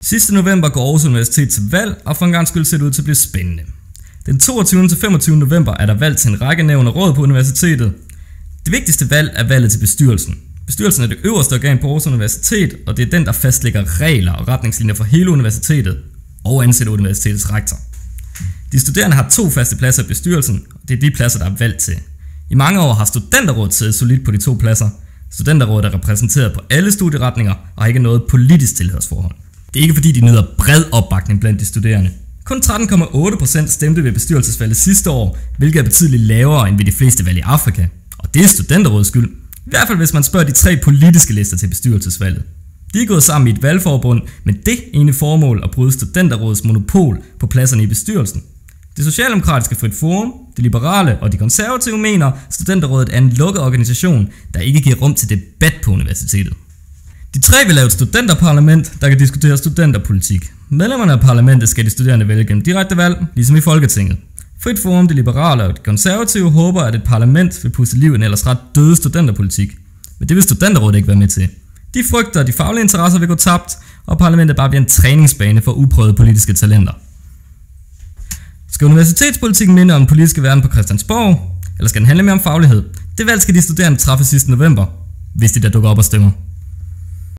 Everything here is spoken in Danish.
Sidste november går Aarhus Universitet til valg, og for en gang skyld ser det ud til at blive spændende. Den 22. til 25. november er der valg til en række nævn og råd på universitetet. Det vigtigste valg er valget til bestyrelsen. Bestyrelsen er det øverste organ på Aarhus Universitet, og det er den, der fastlægger regler og retningslinjer for hele universitetet og ansætter universitetets rektor. De studerende har 2 faste pladser i bestyrelsen, og det er de pladser, der er valgt til. I mange år har studenterrådet siddet solidt på de 2 pladser. Studenterrådet er repræsenteret på alle studieretninger og har ikke noget politisk tilhørsforhold. Det er ikke fordi, de nyder bred opbakning blandt de studerende. Kun 13,8% stemte ved bestyrelsesvalget sidste år, hvilket er betydeligt lavere end ved de fleste valg i Afrika. Og det er studenterrådets skyld. I hvert fald hvis man spørger de 3 politiske lister til bestyrelsesvalget. De er gået sammen i et valgforbund med det ene formål at bryde studenterrådets monopol på pladserne i bestyrelsen. Det socialdemokratiske Frit Forum, de liberale og de konservative mener, at studenterrådet er en lukket organisation, der ikke giver rum til debat på universitetet. De 3 vil lave et studenterparlament, der kan diskutere studenterpolitik. Medlemmerne af parlamentet skal de studerende vælge gennem direkte valg, ligesom i Folketinget. Frit Forum, de liberale og de konservative håber, at et parlament vil puste liv i en ellers ret døde studenterpolitik. Men det vil studenterrådet ikke være med til. De frygter, at de faglige interesser vil gå tabt, og parlamentet bare bliver en træningsbane for uprøvede politiske talenter. Skal universitetspolitikken minde om den politiske verden på Christiansborg, eller skal den handle mere om faglighed? Det valg skal de studerende træffe sidste november, hvis de der dukker op og stemmer.